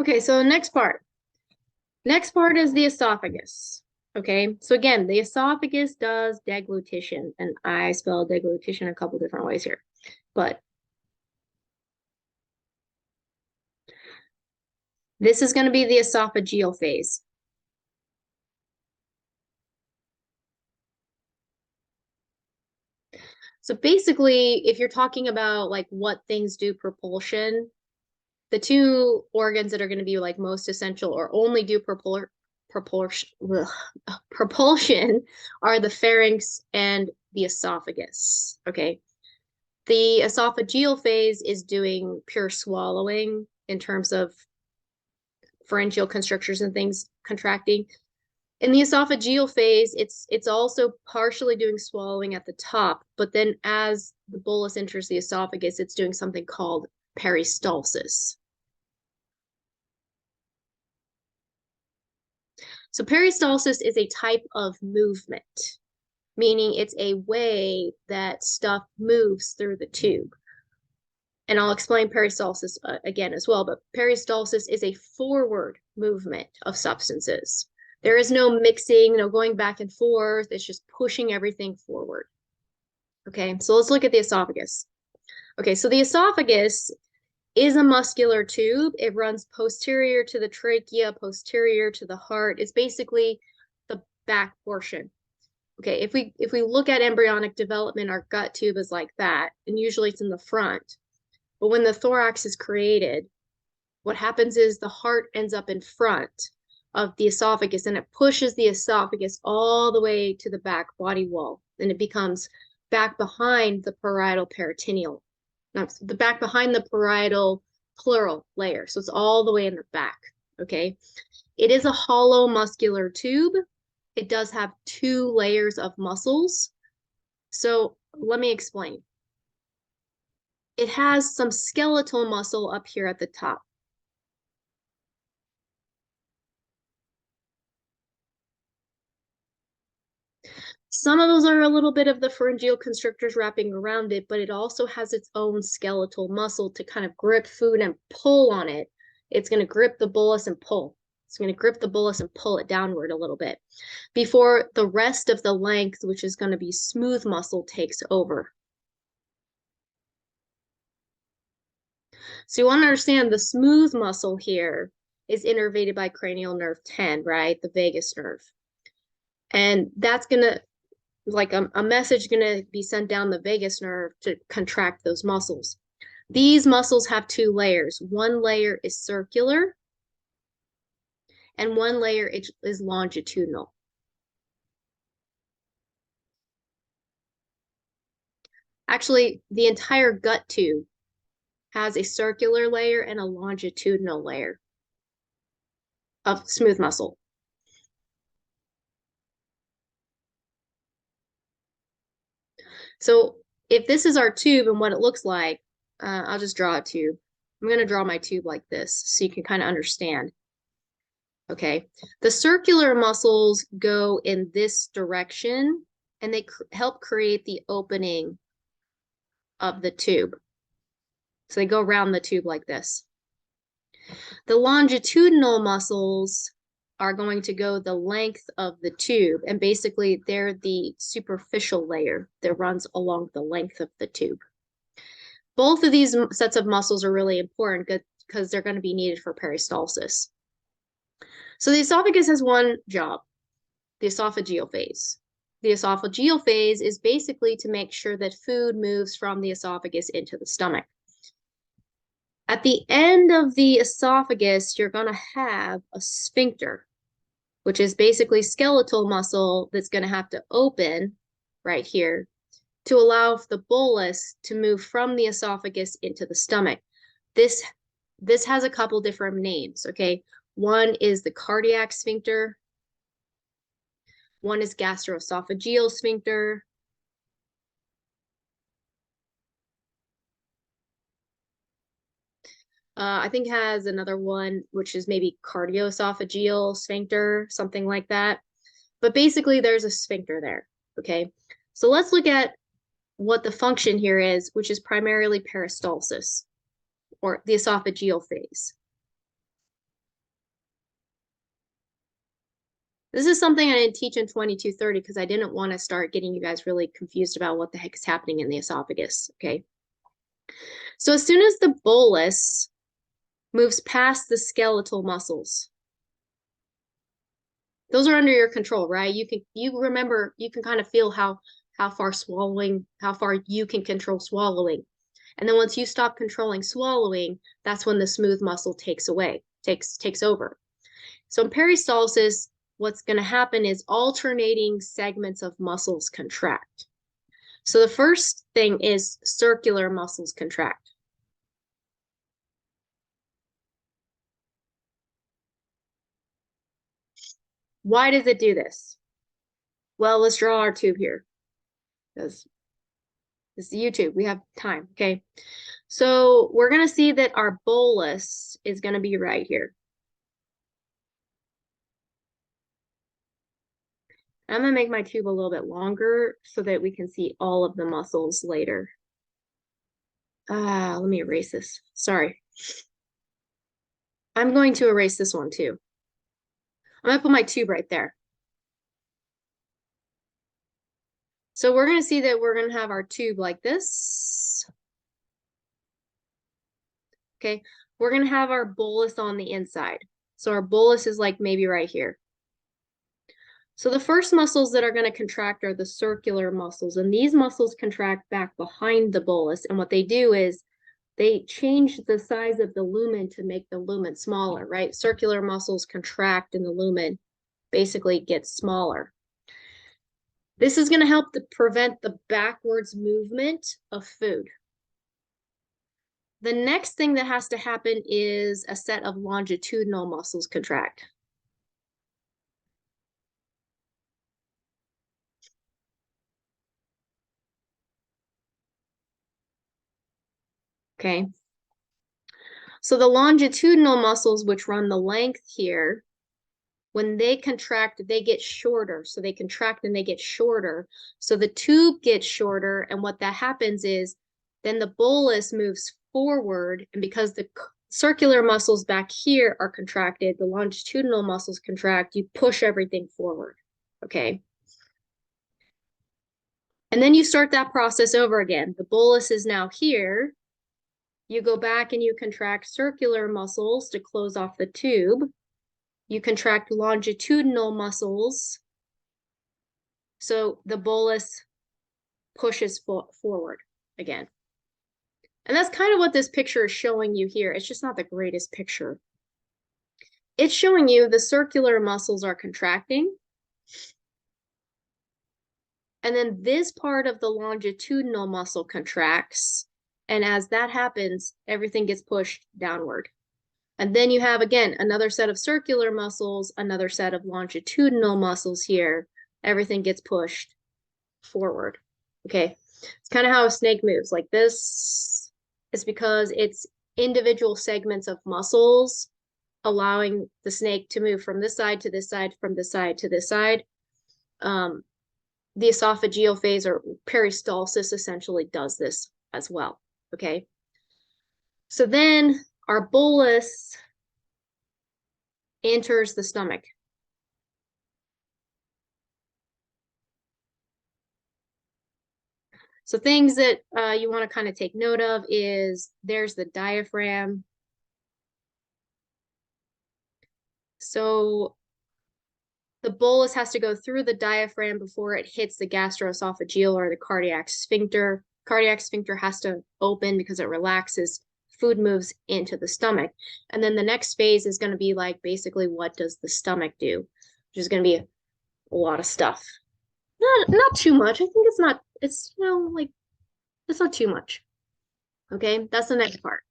Okay, so next part. Next part is the esophagus. Okay, so again, the esophagus does deglutition, and I spell deglutition a couple different ways here. But this is going to be the esophageal phase. So basically, if you're talking about like what things do propulsion, the two organs that are going to be like most essential or only do propulsion are the pharynx and the esophagus. Okay. The esophageal phase is doing pure swallowing in terms of pharyngeal constrictors and things contracting. In the esophageal phase, it's also partially doing swallowing at the top, but then as the bolus enters the esophagus, it's doing something called peristalsis. So peristalsis is a type of movement, meaning it's a way that stuff moves through the tube. And I'll explain peristalsis again as well, but peristalsis is a forward movement of substances. There is no mixing, no going back and forth. It's just pushing everything forward. Okay, so let's look at the esophagus. Okay, so the esophagus is a muscular tube. It runs posterior to the trachea, posterior to the heart. It's basically the back portion. Okay, if we look at embryonic development, our gut tube is like that, and usually it's in the front. But when the thorax is created, what happens is the heart ends up in front of the esophagus and it pushes the esophagus all the way to the back body wall. And it becomes back behind the parietal peritoneal, the back behind the parietal pleural layer. So it's all the way in the back. Okay. It is a hollow muscular tube. It does have two layers of muscles. So let me explain. It has some skeletal muscle up here at the top. Some of those are a little bit of the pharyngeal constrictors wrapping around it, but it also has its own skeletal muscle to kind of grip food and pull on it. It's going to grip the bolus and pull. It's going to grip the bolus and pull it downward a little bit before the rest of the length, which is going to be smooth muscle, takes over. So you want to understand the smooth muscle here is innervated by cranial nerve 10, right? The vagus nerve. And that's going to, like a message going to be sent down the vagus nerve to contract those muscles. These muscles have two layers. One layer is circular and one layer is longitudinal. Actually, the entire gut tube has a circular layer and a longitudinal layer of smooth muscle. So if this is our tube and what it looks like, I'll just draw a tube. I'm going to draw my tube like this so you can kind of understand. Okay, the circular muscles go in this direction and they help create the opening of the tube. So they go around the tube like this. The longitudinal muscles are going to go the length of the tube, and basically they're the superficial layer that runs along the length of the tube. Both of these sets of muscles are really important because they're going to be needed for peristalsis. So the esophagus has one job, the esophageal phase. The esophageal phase is basically to make sure that food moves from the esophagus into the stomach. At the end of the esophagus, you're going to have a sphincter, which is basically skeletal muscle that's going to have to open right here to allow the bolus to move from the esophagus into the stomach. This has a couple different names, okay? One is the cardiac sphincter. One is gastroesophageal sphincter. I think has another one, which is maybe cardioesophageal sphincter, something like that. But basically, there's a sphincter there, okay? So let's look at what the function here is, which is primarily peristalsis, or the esophageal phase. This is something I didn't teach in 2230 because I didn't want to start getting you guys really confused about what the heck is happening in the esophagus, okay? So as soon as the bolus moves past the skeletal muscles, those are under your control, right? You remember, you can kind of feel how far you can control swallowing. And then once you stop controlling swallowing, that's when the smooth muscle takes over. So in peristalsis, what's going to happen is alternating segments of muscles contract. So the first thing is circular muscles contract. Why does it do this? Well, let's draw our tube here. Because this is YouTube. We have time, okay? So we're going to see that our bolus is going to be right here. I'm going to make my tube a little bit longer so that we can see all of the muscles later. Let me erase this. Sorry. I'm going to erase this one too. I'm going to put my tube right there. So we're going to see that we're going to have our tube like this. Okay. We're going to have our bolus on the inside. So our bolus is like maybe right here. So the first muscles that are going to contract are the circular muscles, and these muscles contract back behind the bolus. And what they do is they change the size of the lumen to make the lumen smaller, right? Circular muscles contract and the lumen basically gets smaller. This is going to help to prevent the backwards movement of food. The next thing that has to happen is a set of longitudinal muscles contract. Okay. So the longitudinal muscles, which run the length here, when they contract, they get shorter. So they contract and they get shorter. So the tube gets shorter. And what that happens is then the bolus moves forward. And because the circular muscles back here are contracted, the longitudinal muscles contract, you push everything forward. Okay. And then you start that process over again. The bolus is now here. You go back and you contract circular muscles to close off the tube. You contract longitudinal muscles. So the bolus pushes forward again. And that's kind of what this picture is showing you here. It's just not the greatest picture. It's showing you the circular muscles are contracting. And then this part of the longitudinal muscle contracts. And as that happens, everything gets pushed downward. And then you have, again, another set of circular muscles, another set of longitudinal muscles here. Everything gets pushed forward. Okay. It's kind of how a snake moves like this. It's because it's individual segments of muscles allowing the snake to move from this side to this side, from this side to this side. The esophageal phase or peristalsis essentially does this as well. Okay. So then our bolus enters the stomach. So things that you want to kind of take note of is there's the diaphragm. So the bolus has to go through the diaphragm before it hits the gastroesophageal or the cardiac sphincter. Cardiac sphincter has to open because it relaxes. Food moves into the stomach. And then the next phase is going to be like basically what does the stomach do, which is going to be a lot of stuff. Not too much. I think it's not too much. Okay, that's the next part.